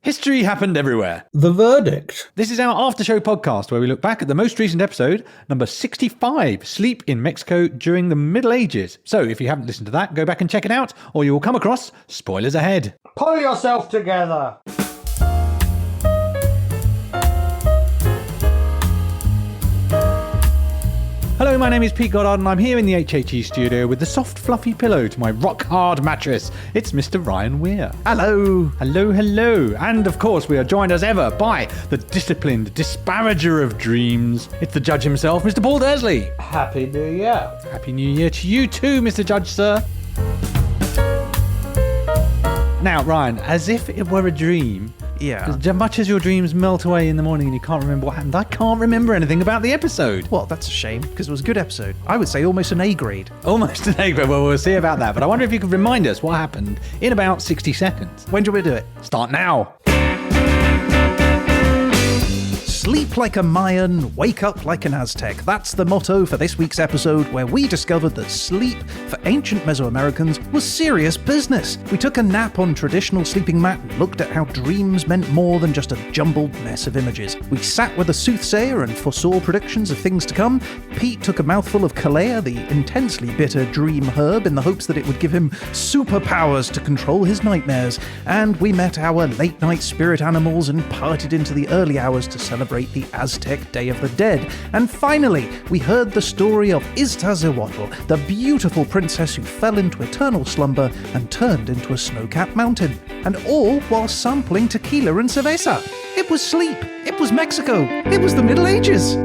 History happened everywhere. The verdict. This is our after-show podcast where we look back at the most recent episode, number 65, Sleep in Mexico during the Middle Ages. So if you haven't listened to that, go back and check it out, or you will come across spoilers ahead. Pull yourself together. Hello, my name is Pete Goddard and I'm here in the HHE studio with the soft, fluffy pillow to my rock-hard mattress. It's Mr. Ryan Weir. Hello. Hello, hello. And of course, we are joined as ever by the disciplined disparager of dreams. It's the judge himself, Mr. Paul Dursley. Happy New Year. Happy New Year to you too, Mr. Judge, sir. Now, Ryan, as if it were a dream, as much as your dreams melt away in the morning and you can't remember what happened, I can't remember anything about the episode. Well, that's a shame, because it was a good episode. I would say almost an A grade. Almost an A grade. Well, we'll see about that. But I wonder if you could remind us what happened in about 60 seconds. When do we do it? Start now. Sleep like a Mayan, wake up like an Aztec. That's the motto for this week's episode, where we discovered that sleep for ancient Mesoamericans was serious business. We took a nap on traditional sleeping mat and looked at how dreams meant more than just a jumbled mess of images. We sat with a soothsayer and foresaw predictions of things to come. Pete took a mouthful of kalea, the intensely bitter dream herb, in the hopes that it would give him superpowers to control his nightmares. And we met our late-night spirit animals and partied into the early hours to celebrate the Aztec Day of the Dead. And finally, we heard the story of Iztaccíhuatl, the beautiful princess who fell into eternal slumber and turned into a snow-capped mountain. And all while sampling tequila and cerveza. It was sleep. It was Mexico. It was the Middle Ages.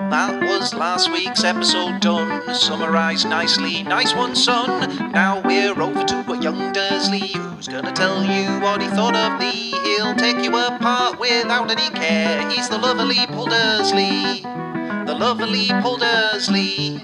That was last week's episode done, summarised nicely. Nice one, son. Now we're over to a young Dursley, who's gonna tell you what he thought of thee. He'll take you apart without any care. He's the lovely Paul Dursley. The lovely Paul Dursley.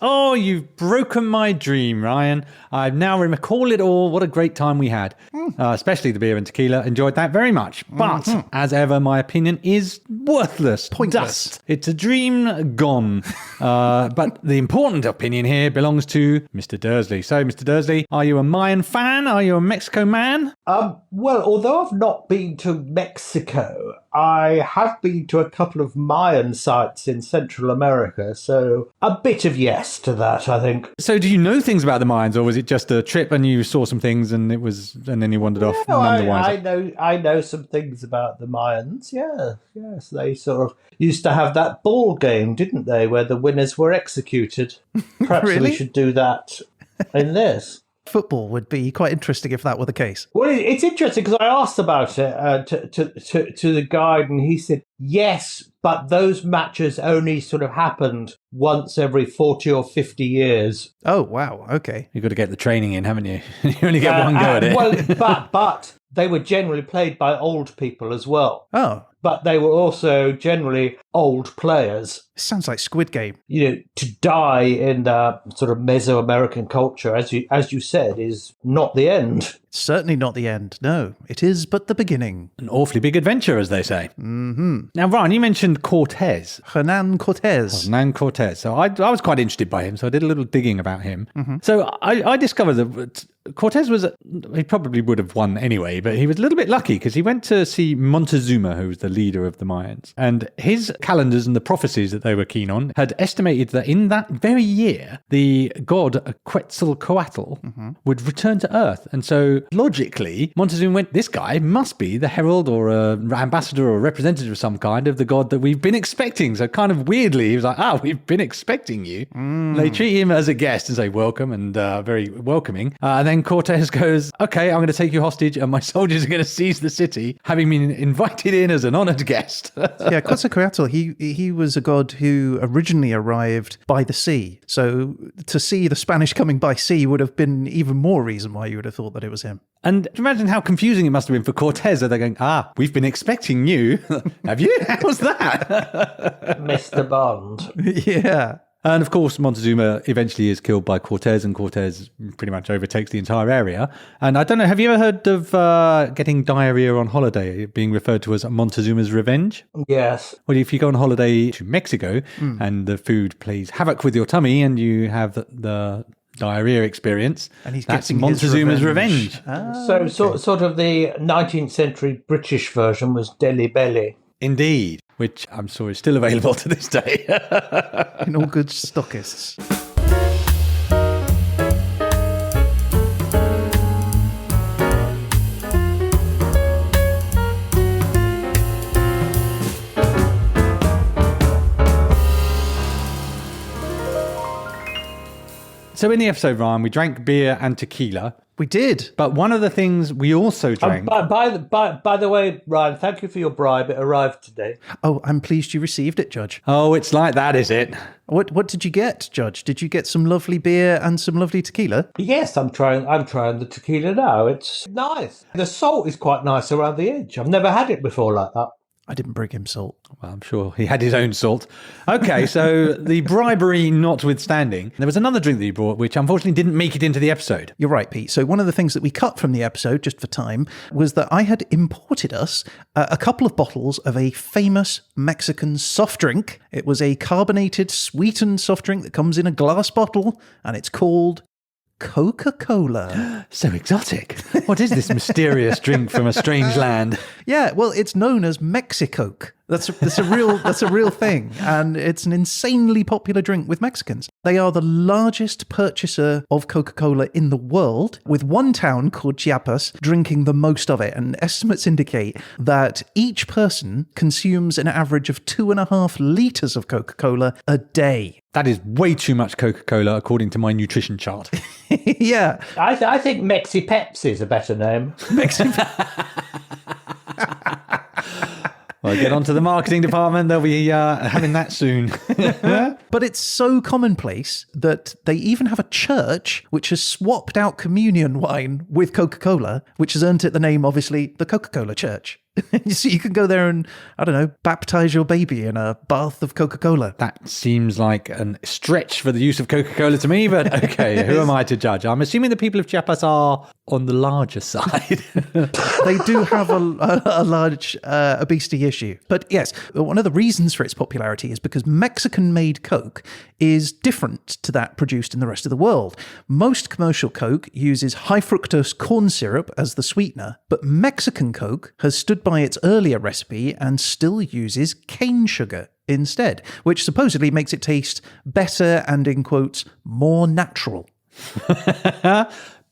Oh, you've broken my dream, Ryan. I now recall it all. What a great time we had. Especially the beer and tequila. Enjoyed that very much. But, as ever, my opinion is worthless. Pointless. Dust. It's a dream gone. But the important opinion here belongs to Mr. Dursley. So, Mr. Dursley, are you a Mayan fan? Are you a Mexico man? Well, although I've not been to Mexico, I have been to a couple of Mayan sites in Central America, so a bit of yes to that, I think. So do you know things about the Mayans, or was it just a trip and you saw some things and then you wandered off none the wiser? I know some things about the Mayans, yes. They sort of used to have that ball game, didn't they, where the winners were executed. Perhaps Really? we should do that in this. Football would be quite interesting if that were the case. Well, it's interesting because I asked about it to the guide, and he said, yes, but those matches only sort of happened once every 40 or 50 years. Oh, wow. Okay. You've got to get the training in, haven't you? You only get one go at it. Well, but they were generally played by old people as well. Oh. But they were also generally old players. Sounds like Squid Game. You know, to die in the sort of Mesoamerican culture, as you said, is not the end. Certainly not the end. No, it is but the beginning. An awfully big adventure, as they say. Mm-hmm. Now, Ryan, you mentioned Cortes. Hernan Cortes. Hernan Cortes. So I was quite interested by him, so I did a little digging about him. Mm-hmm. So I discovered that Cortes he probably would have won anyway, but he was a little bit lucky because he went to see Montezuma, who was the leader of the Mayans. And his calendars and the prophecies that they were keen on had estimated that in that very year, the god Quetzalcoatl would return to Earth. And so logically, Montezuma went, this guy must be the herald or ambassador or representative of some kind of the god that we've been expecting. So kind of weirdly, he was like, we've been expecting you. They treat him as a guest and say welcome and very welcoming. And then Cortes goes, okay, I'm going to take you hostage and my soldiers are going to seize the city, having been invited in as an honoured guest. Yeah, Quetzalcoatl, he was a god who originally arrived by the sea. So to see the Spanish coming by sea would have been even more reason why you would have thought that it was him. And imagine how confusing it must have been for Cortes. They're going, we've been expecting you. Have you? How's that? Mr. Bond. Yeah. And of course, Montezuma eventually is killed by Cortes, and Cortes pretty much overtakes the entire area. And I don't know, have you ever heard of getting diarrhea on holiday, being referred to as Montezuma's revenge? Yes. Well, if you go on holiday to Mexico and the food plays havoc with your tummy and you have the diarrhea experience, And he's that's getting his Montezuma's revenge. revenge. Sort of the 19th century British version was Deli Belly. Indeed, which I'm sure is still available to this day. In all good stockists. So in the episode, Ryan, we drank beer and tequila. We did. But one of the things we also drank... By the way, Ryan, thank you for your bribe. It arrived today. Oh, I'm pleased you received it, Judge. Oh, it's like that, is it? What did you get, Judge? Did you get some lovely beer and some lovely tequila? Yes, I'm trying the tequila now. It's nice. The salt is quite nice around the edge. I've never had it before like that. I didn't bring him salt. Well, I'm sure he had his own salt. Okay, so the bribery notwithstanding, there was another drink that you brought, which unfortunately didn't make it into the episode. You're right, Pete. So one of the things that we cut from the episode, just for time, was that I had imported us a couple of bottles of a famous Mexican soft drink. It was a carbonated, sweetened soft drink that comes in a glass bottle, and it's called Coca-Cola. So exotic. What is this mysterious drink from a strange land? Yeah, well, it's known as MexiCoke. That's a real thing, and it's an insanely popular drink with Mexicans. They are the largest purchaser of Coca-Cola in the world, with one town called Chiapas drinking the most of it. And estimates indicate that each person consumes an average of 2.5 liters of Coca-Cola a day. That is way too much Coca-Cola, according to my nutrition chart. Yeah. I think Mexi Pepsi is a better name. Well, get onto the marketing department. They'll be having that soon. But it's so commonplace that they even have a church which has swapped out communion wine with Coca-Cola, which has earned it the name, obviously, the Coca-Cola Church. So you can go there and, I don't know, baptize your baby in a bath of Coca-Cola. That seems like a stretch for the use of Coca-Cola to me, but okay, who am I to judge? I'm assuming the people of Chiapas are on the larger side. They do have a large obesity issue. But yes, one of the reasons for its popularity is because Mexican-made Coke is different to that produced in the rest of the world. Most commercial Coke uses high fructose corn syrup as the sweetener, but Mexican Coke has stood by its earlier recipe and still uses cane sugar instead, which supposedly makes it taste better and, in quotes, more natural.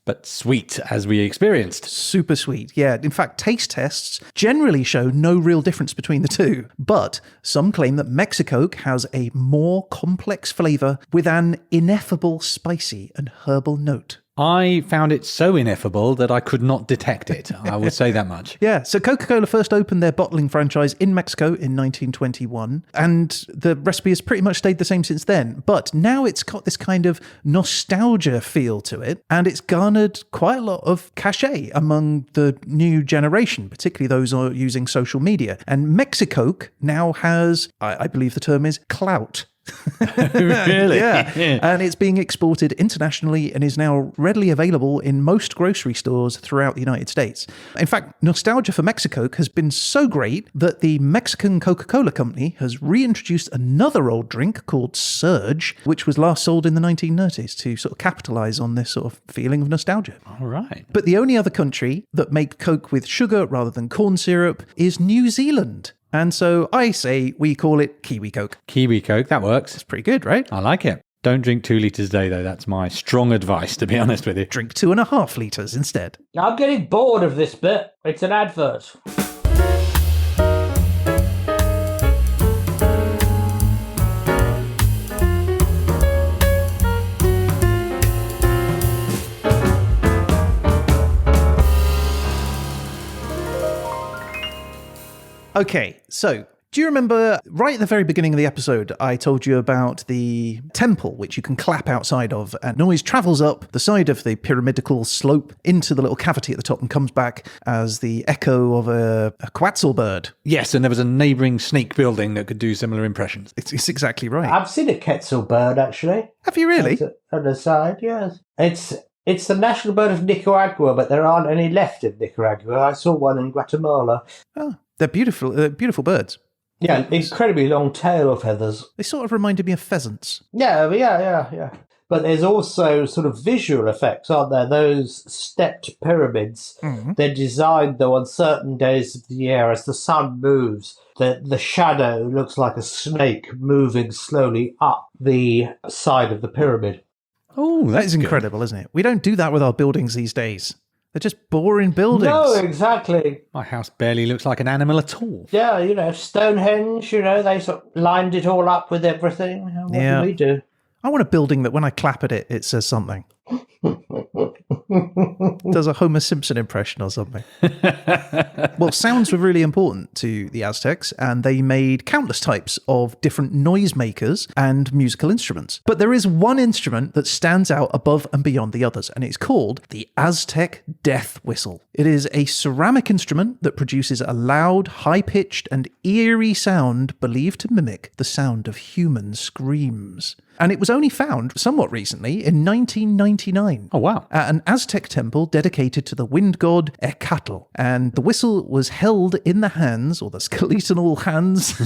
But sweet, as we experienced. Super sweet, yeah. In fact, taste tests generally show no real difference between the two. But some claim that MexiCoke has a more complex flavour with an ineffable spicy and herbal note. I found it so ineffable that I could not detect it. I will say that much. Yeah, so Coca-Cola first opened their bottling franchise in Mexico in 1921, and the recipe has pretty much stayed the same since then. But now it's got this kind of nostalgia feel to it, and it's garnered quite a lot of cachet among the new generation, particularly those who are using social media. And MexiCoke now has, I believe the term is, clout. Really? Yeah. And it's being exported internationally and is now readily available in most grocery stores throughout the United States. In fact, nostalgia for MexiCoke has been so great that the Mexican Coca-Cola Company has reintroduced another old drink called Surge, which was last sold in the 1990s to sort of capitalize on this sort of feeling of nostalgia. All right. But the only other country that make Coke with sugar rather than corn syrup is New Zealand. And so I say we call it Kiwi Coke. Kiwi Coke, that works. It's pretty good, right? I like it. Don't drink 2 litres a day, though. That's my strong advice, to be honest with you. Drink 2.5 litres instead. I'm getting bored of this bit. It's an advert. Okay, so Do you remember right at the very beginning of the episode, I told you about the temple, which you can clap outside of, and noise travels up the side of the pyramidical slope into the little cavity at the top and comes back as the echo of a quetzal bird. Yes, and there was a neighbouring snake building that could do similar impressions. It's exactly right. I've seen a quetzal bird, actually. Have you really? On the side, yes. It's the national bird of Nicaragua, but there aren't any left in Nicaragua. I saw one in Guatemala. Oh, they're beautiful birds. Yeah, incredibly long tail feathers. They sort of reminded me of pheasants. Yeah. But there's also sort of visual effects, aren't there? Those stepped pyramids, they're designed, though, on certain days of the year as the sun moves. The shadow looks like a snake moving slowly up the side of the pyramid. Oh, that is incredible, isn't it? We don't do that with our buildings these days. They're just boring buildings. No, exactly. My house barely looks like an animal at all. Yeah, Stonehenge, they sort of lined it all up with everything. What do we do? I want a building that when I clap at it, it says something. Does a Homer Simpson impression or something. Well, sounds were really important to the Aztecs, and they made countless types of different noisemakers and musical instruments. But there is one instrument that stands out above and beyond the others, and it's called the Aztec death whistle. It is a ceramic instrument that produces a loud, high-pitched, and eerie sound believed to mimic the sound of human screams. And it was only found somewhat recently in 1999. Oh, wow. At an Aztec temple dedicated to the wind god Ecatl. And the whistle was held in the hands, or the skeletal hands,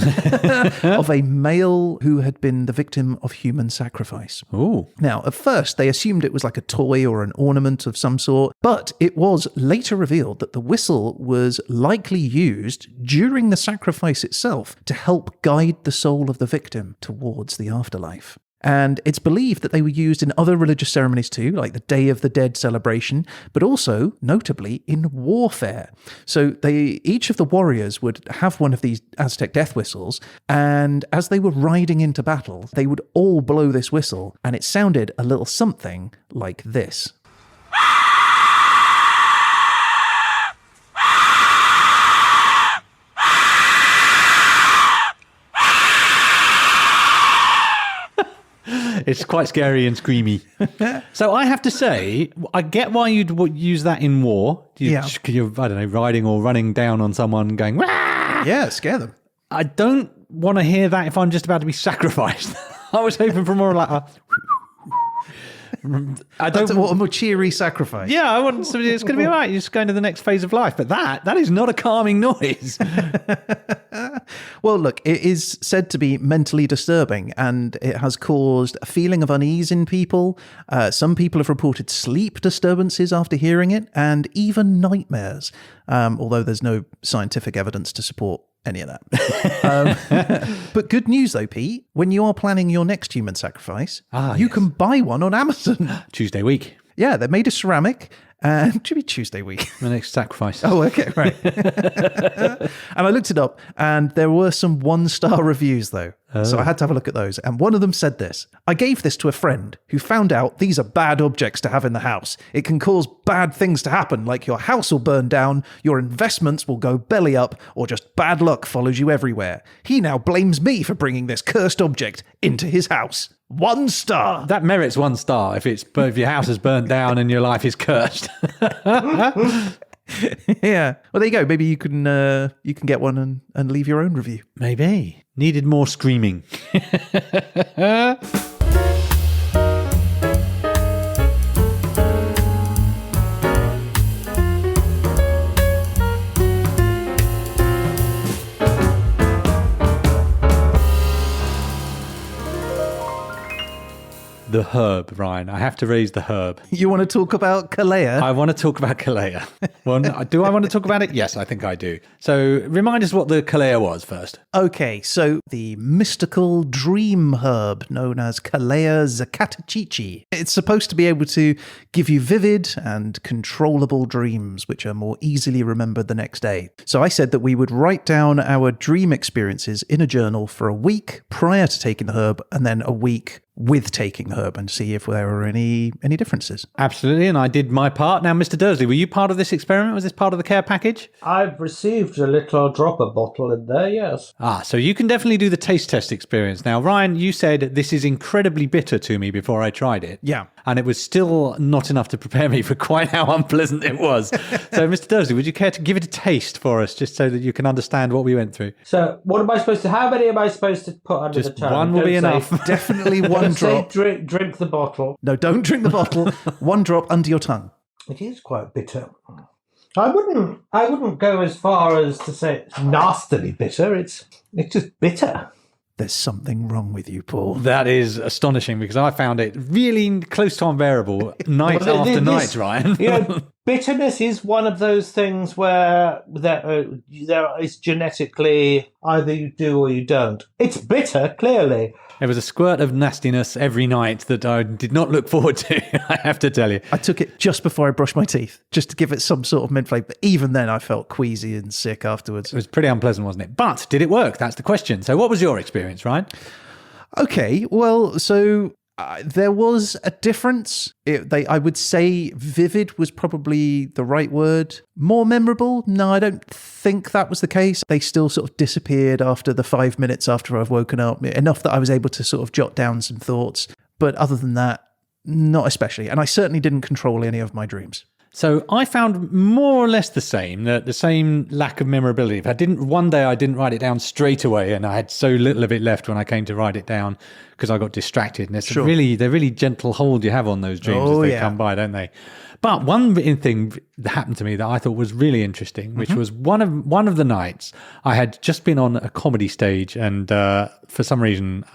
of a male who had been the victim of human sacrifice. Ooh. Now, at first, they assumed it was like a toy or an ornament of some sort, but it was later revealed that the whistle was likely used during the sacrifice itself to help guide the soul of the victim towards the afterlife. And it's believed that they were used in other religious ceremonies too, like the Day of the Dead celebration, but also, notably, in warfare. So each of the warriors would have one of these Aztec death whistles, and as they were riding into battle, they would all blow this whistle, and it sounded a little something like this. It's quite scary and screamy. So I have to say, I get why you'd use that in war. You're, I don't know, riding or running down on someone going, Wah! Yeah, scare them. I don't want to hear that if I'm just about to be sacrificed. I was hoping for more like a... That's a more cheery sacrifice. Yeah, I want somebody that's going to be all right. You're just going to the next phase of life. But that is not a calming noise. Well, look, it is said to be mentally disturbing, and it has caused a feeling of unease in people. Some people have reported sleep disturbances after hearing it, and even nightmares, although there's no scientific evidence to support any of that. But good news though, Pete, when you are planning your next human sacrifice, you can buy one on Amazon. Tuesday week. Yeah, they're made of ceramic, and it should be Tuesday week. The next sacrifice. Oh, okay, right. And I looked it up, and there were some 1-star reviews, though. Oh. So I had to have a look at those. And one of them said this: I gave this to a friend who found out these are bad objects to have in the house. It can cause bad things to happen, like your house will burn down, your investments will go belly up, or just bad luck follows you everywhere. He now blames me for bringing this cursed object into his house. 1 star. That merits 1 star if your house is burnt down and your life is cursed. Yeah. Well, there you go. Maybe you can get one and leave your own review. Maybe. Needed more screaming. The herb, Ryan. I have to raise the herb. You want to talk about Kalea? I want to talk about Kalea. Well, do I want to talk about it? Yes, I think I do. So remind us what the Kalea was first. Okay, so the mystical dream herb known as Kalea zakatachichi. It's supposed to be able to give you vivid and controllable dreams, which are more easily remembered the next day. So I said that we would write down our dream experiences in a journal for a week prior to taking the herb, and then a week with taking the herb. Herb and see if there were any differences. Absolutely, and I did my part. Now, Mr. Dursley, were you part of this experiment? Was this part of the care package? I've received a little dropper bottle in there, yes. So you can definitely do the taste test experience. Now, Ryan, you said this is incredibly bitter to me before I tried it. Yeah. And it was still not enough to prepare me for quite how unpleasant it was. So, Mr. Dursley, would you care to give it a taste for us, just so that you can understand what we went through? So, how many am I supposed to put under Just the tongue? one will be enough. Definitely one drop. Drink the bottle. No, don't drink the bottle. One drop under your tongue. It is quite bitter. I wouldn't go as far as to say it's nastily bitter. It's just bitter. There's something wrong with you, Paul. That is astonishing, because I found it really close to unbearable night after night, Ryan. Bitterness is one of those things where there is genetically either you do or you don't. It's bitter, clearly. There was a squirt of nastiness every night that I did not look forward to, I have to tell you. I took it just before I brushed my teeth, just to give it some sort of mint flavour. But even then, I felt queasy and sick afterwards. It was pretty unpleasant, wasn't it? But did it work? That's the question. So what was your experience, Ryan? Okay, well, so there was a difference. I would say vivid was probably the right word. More memorable? No, I don't think that was the case. They still sort of disappeared after the 5 minutes after I've woken up, enough that I was able to sort of jot down some thoughts. But other than that, not especially. And I certainly didn't control any of my dreams. So I found more or less the same lack of memorability. One day I didn't write it down straight away, and I had so little of it left when I came to write it down because I got distracted. And it's they're really gentle hold you have on those dreams as they come by, don't they? But one thing that happened to me that I thought was really interesting, which was one of the nights I had just been on a comedy stage, and for some reason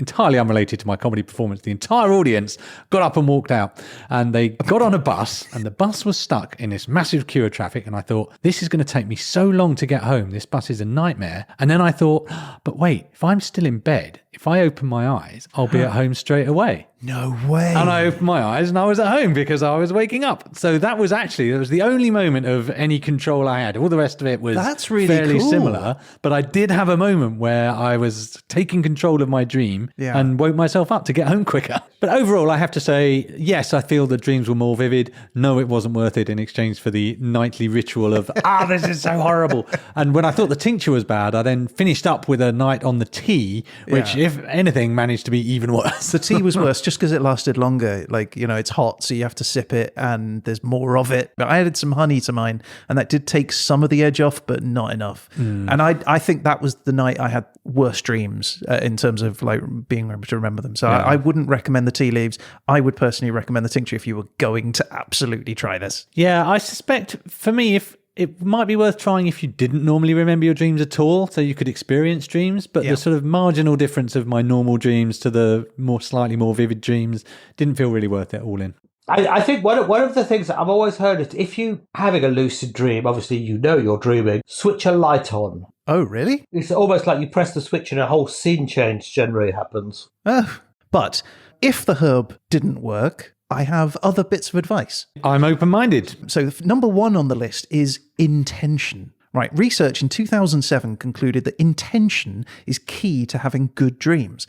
entirely unrelated to my comedy performance, the entire audience got up and walked out, and they got on a bus, and the bus was stuck in this massive queue of traffic, and I thought, this is going to take me so long to get home. This bus is a nightmare. And then I thought, but wait, if I'm still in bed, if I open my eyes, I'll be at home straight away. No way. And I opened my eyes and I was at home because I was waking up. So that was the only moment of any control I had. All the rest of it was fairly similar. But I did have a moment where I was taking control of my dream and woke myself up to get home quicker. But overall, I have to say, yes, I feel the dreams were more vivid. No, it wasn't worth it in exchange for the nightly ritual of, this is so horrible. And when I thought the tincture was bad, I then finished up with a night on the tea, which, if anything, managed to be even worse. The tea was worse just because it lasted longer. Like, it's hot, so you have to sip it and there's more of it. But I added some honey to mine, and that did take some of the edge off, but not enough. And I think that was the night I had worse dreams in terms of like being able to remember them. So I wouldn't recommend the tea leaves. I would personally recommend the tincture if you were going to absolutely try this. Yeah, I suspect for me, it might be worth trying if you didn't normally remember your dreams at all, so you could experience dreams. But the sort of marginal difference of my normal dreams to the slightly more vivid dreams didn't feel really worth it all in. I think one of the things that I've always heard is if you're having a lucid dream, obviously you're dreaming, switch a light on. Oh, really? It's almost like you press the switch and a whole scene change generally happens. Oh, but if the herb didn't work, I have other bits of advice. I'm open-minded. So number one on the list is intention. Right, research in 2007 concluded that intention is key to having good dreams.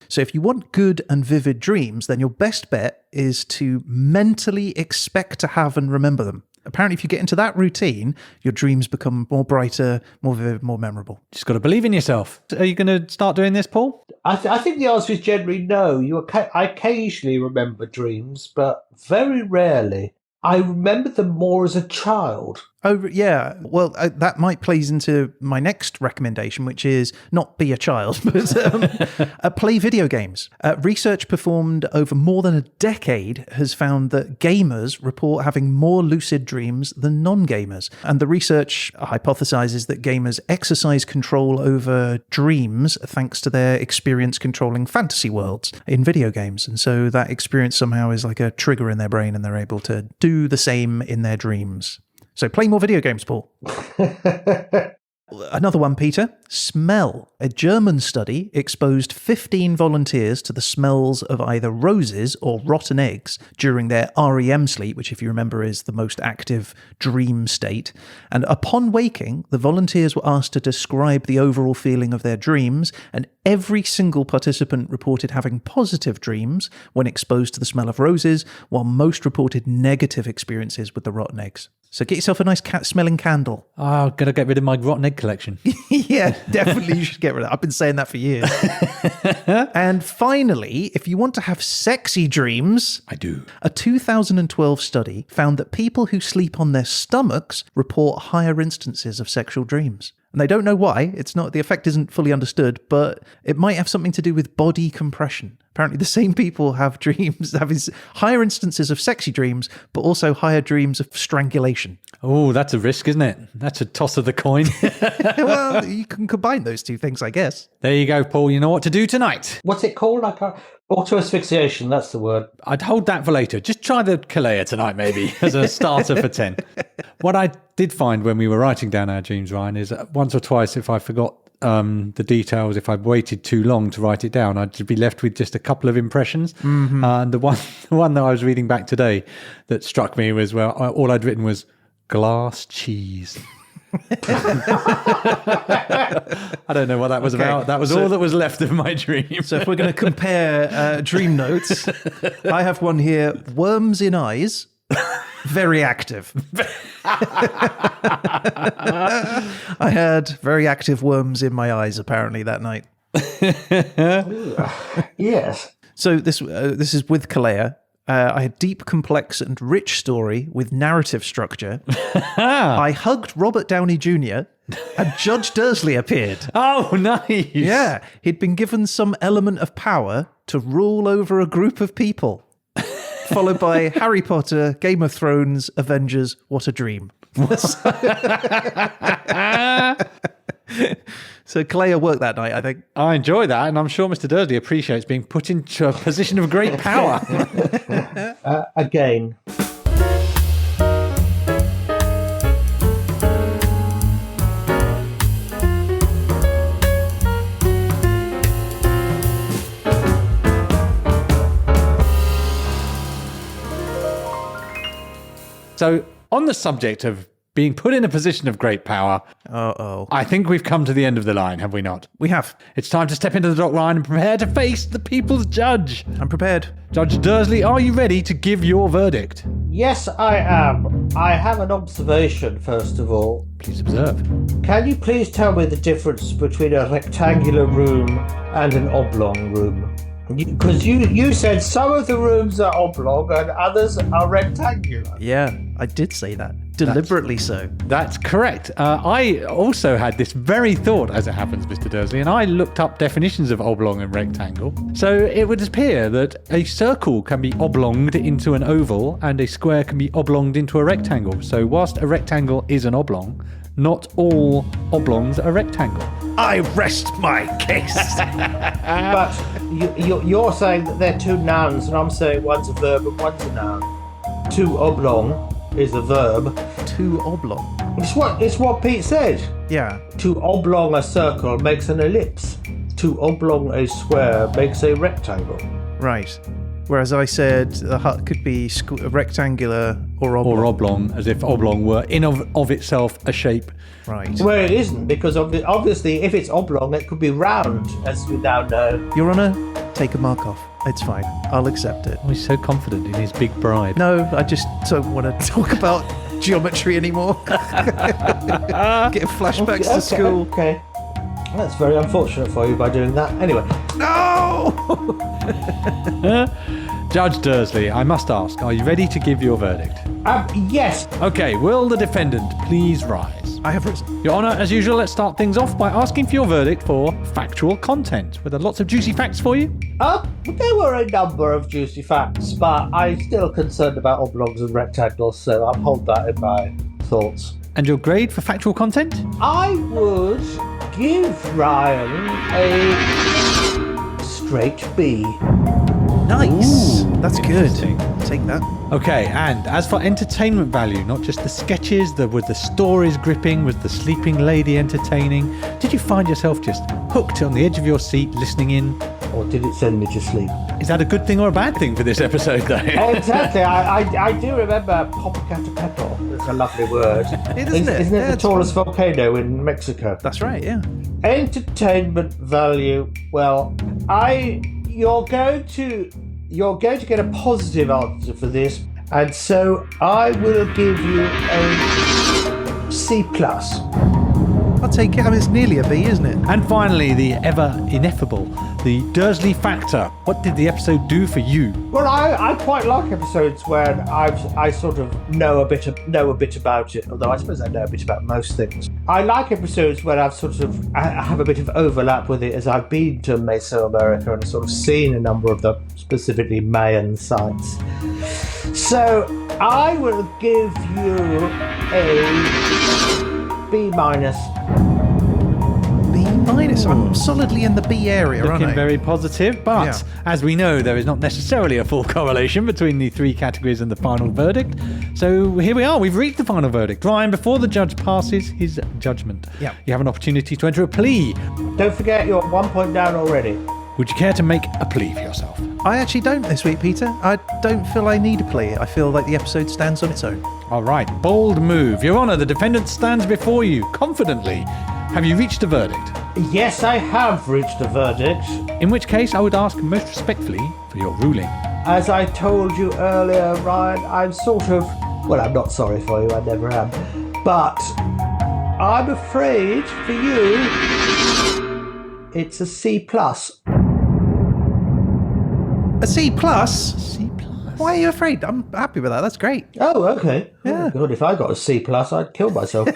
So if you want good and vivid dreams, then your best bet is to mentally expect to have and remember them. Apparently, if you get into that routine, your dreams become more brighter, more vivid, more memorable. Just got to believe in yourself. Are you going to start doing this, Paul? I think the answer is generally no. I occasionally remember dreams, but very rarely. I remember them more as a child. Oh, yeah. Well, that might plays into my next recommendation, which is not be a child, but play video games. Research performed over more than a decade has found that gamers report having more lucid dreams than non-gamers. And the research hypothesizes that gamers exercise control over dreams thanks to their experience controlling fantasy worlds in video games. And so that experience somehow is like a trigger in their brain, and they're able to do the same in their dreams. So play more video games, Paul. Another one, Peter. Smell. A German study exposed 15 volunteers to the smells of either roses or rotten eggs during their REM sleep, which, if you remember, is the most active dream state. And upon waking, the volunteers were asked to describe the overall feeling of their dreams, and every single participant reported having positive dreams when exposed to the smell of roses, while most reported negative experiences with the rotten eggs. So get yourself a nice cat-smelling candle. Oh, I'm going to get rid of my rotten egg collection. Yeah, definitely you should get rid of that. I've been saying that for years. And finally, if you want to have sexy dreams... I do. A 2012 study found that people who sleep on their stomachs report higher instances of sexual dreams. And they don't know why. The effect isn't fully understood, but it might have something to do with body compression. Apparently the same people have higher instances of sexy dreams, but also higher dreams of strangulation. Oh, that's a risk, isn't it? That's a toss of the coin. Well, you can combine those two things, I guess. There you go, Paul. You know what to do tonight. What's it called? Auto-asphyxiation, that's the word. I'd hold that for later. Just try the Kalea tonight, maybe, as a starter for 10. What I did find when we were writing down our dreams, Ryan, is once or twice, if I forgot the details, if I waited too long to write it down, I'd be left with just a couple of impressions. Mm-hmm. And the one that I was reading back today that struck me was, well, all I'd written was glass cheese. I don't know what that was about. That was all that was left of my dream. So if we're going to compare dream notes, I have one here: worms in eyes, very active. I had very active worms in my eyes apparently that night. Yes. So this is with Kalea. I had deep, complex, and rich story with narrative structure. I hugged Robert Downey Jr. and Judge Dursley appeared. Oh, nice. Yeah, he'd been given some element of power to rule over a group of people. Followed by Harry Potter, Game of Thrones, Avengers, What a Dream. So Kalea worked that night, I think. I enjoy that, and I'm sure Mr. Dursley appreciates being put into a position of great power. Again. So, on the subject of being put in a position of great power, I think we've come to the end of the line, have we not? We have. It's time to step into the dock line and prepare to face the people's judge. I'm prepared. Judge Dursley, are you ready to give your verdict? Yes, I am. I have an observation, first of all. Please observe. Can you please tell me the difference between a rectangular room and an oblong room? Because you said some of the rooms are oblong and others are rectangular. Yeah, I did say that. Deliberately so. That's correct. I also had this very thought, as it happens, Mr. Dursley, and I looked up definitions of oblong and rectangle. So it would appear that a circle can be oblonged into an oval and a square can be oblonged into a rectangle. So whilst a rectangle is an oblong, not all oblongs are rectangle. I rest my case. But you're saying that they're two nouns, and I'm saying one's a verb and one's a noun. Two oblong is a verb. Two oblong. It's what Pete said. Yeah. Two oblong a circle makes an ellipse. Two oblong a square makes a rectangle. Right. Whereas I said the hut could be rectangular or oblong. Or oblong, as if oblong were in of itself a shape. Right. Well, it isn't, because obviously if it's oblong, it could be round, as we now know. Your Honour, take a mark off. It's fine. I'll accept it. Oh, he's so confident in his big bribe. No, I just don't want to talk about geometry anymore. Getting flashbacks to school. Okay. That's very unfortunate for you by doing that. Anyway. No! Judge Dursley, I must ask, are you ready to give your verdict? Yes. Okay, will the defendant please rise? I have risen. Your Honour, as usual, let's start things off by asking for your verdict for factual content. Were there lots of juicy facts for you? There were a number of juicy facts, but I'm still concerned about oblongs and rectangles, so I'll hold that in my thoughts. And your grade for factual content? I would give Ryan a straight B. Nice. Ooh, that's good. Take that. Okay, and as for entertainment value, not just the sketches, were the stories gripping, was the sleeping lady entertaining? Did you find yourself just hooked on the edge of your seat listening in? Or did it send me to sleep? Is that a good thing or a bad thing for this episode, though? Exactly. I do remember Popocatépetl. It's a lovely word. Isn't it? Isn't it Yeah, the tallest volcano in Mexico? That's right, yeah. Entertainment value. Well, you're going to get a positive answer for this, and so I will give you a C+. I'll take it. I mean, it's nearly a B, isn't it? And finally, the ever ineffable, the Dursley factor. What did the episode do for you? Well, I quite like episodes where I sort of know a bit about it. Although I suppose I know a bit about most things. I like episodes where I have a bit of overlap with it, as I've been to Mesoamerica and sort of seen a number of the specifically Mayan sites. So I will give you a B-. B-. I'm solidly in the B area, aren't Looking I? very positive, but as we know, there is not necessarily a full correlation between the three categories and the final verdict. So here we are, we've reached the final verdict. Ryan, before the judge passes his judgment, you have an opportunity to enter a plea. Don't forget you're 1 point down already. Would you care to make a plea for yourself? I actually don't this week, Peter. I don't feel I need a plea. I feel like the episode stands on its own. All right, bold move. Your Honour, the defendant stands before you confidently. Have you reached a verdict? Yes, I have reached a verdict. In which case, I would ask most respectfully for your ruling. As I told you earlier, Ryan, I'm I'm not sorry for you, I never am. But I'm afraid for you, it's a C+. A C+? C+. Why are you afraid? I'm happy with that. That's great. Oh, okay. Yeah. Oh, God, if I got a C+, I'd kill myself.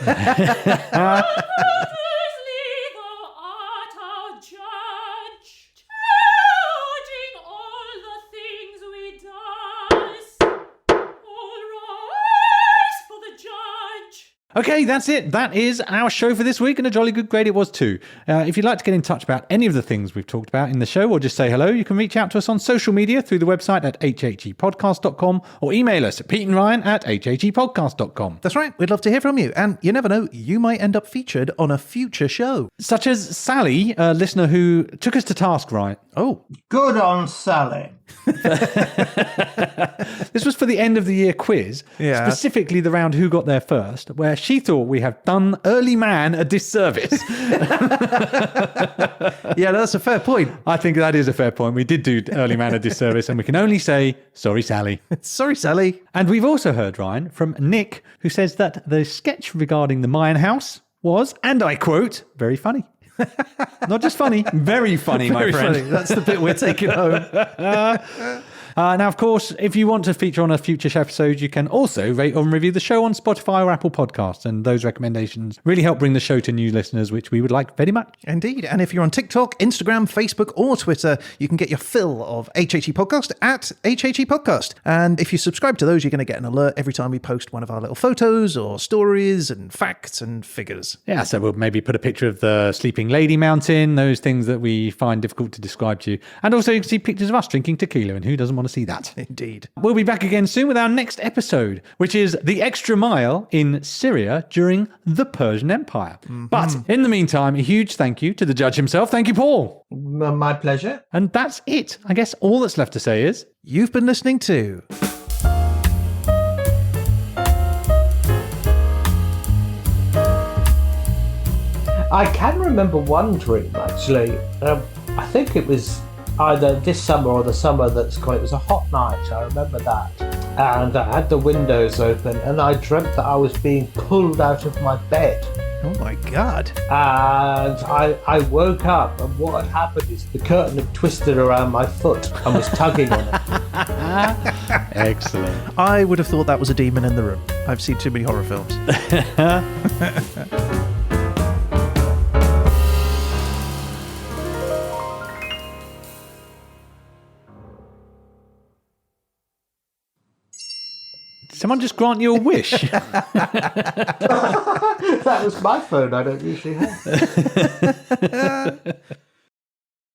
Okay, that's it. That is our show for this week, and a jolly good grade it was too. If you'd like to get in touch about any of the things we've talked about in the show, or just say hello, you can reach out to us on social media through the website at hhepodcast.com, or email us at peteandryan@hhepodcast.com. That's right. We'd love to hear from you. And you never know, you might end up featured on a future show. Such as Sally, a listener who took us to task, right? Oh. Good on Sally. This was for the end of the year quiz, specifically the round Who Got There First, where she thought we have done Early Man a disservice. Yeah, that's a fair point. I think that is a fair point. We did do Early Man a disservice, and we can only say, sorry, Sally. Sorry, Sally. And we've also heard, Ryan, from Nick, who says that the sketch regarding the Mayan house was, and I quote, very funny. Not just funny, very funny, my friend. Funny. That's the bit we're taking home. Now, of course, if you want to feature on a future episode, you can also rate and review the show on Spotify or Apple Podcasts. And those recommendations really help bring the show to new listeners, which we would like very much. Indeed. And if you're on TikTok, Instagram, Facebook, or Twitter, you can get your fill of HHE Podcast at HHE Podcast. And if you subscribe to those, you're going to get an alert every time we post one of our little photos or stories and facts and figures. Yeah, so we'll maybe put a picture of the Sleeping Lady Mountain, those things that we find difficult to describe to you. And also you can see pictures of us drinking tequila, and who doesn't want to see that? Indeed. We'll be back again soon with our next episode, which is The Extra Mile in Syria during the Persian Empire. Mm-hmm. But in the meantime, a huge thank you to the judge himself. Thank you, Paul. My pleasure. And that's it. I guess all that's left to say is... You've been listening to... I can remember one dream, actually. I think it was either this summer or the summer that's gone. It was a hot night, I remember that. And I had the windows open, and I dreamt that I was being pulled out of my bed. Oh my God. And I woke up, and what had happened is the curtain had twisted around my foot and was tugging on it. Excellent. I would have thought that was a demon in the room. I've seen too many horror films. Someone just grant you a wish. That was my phone. I don't usually have.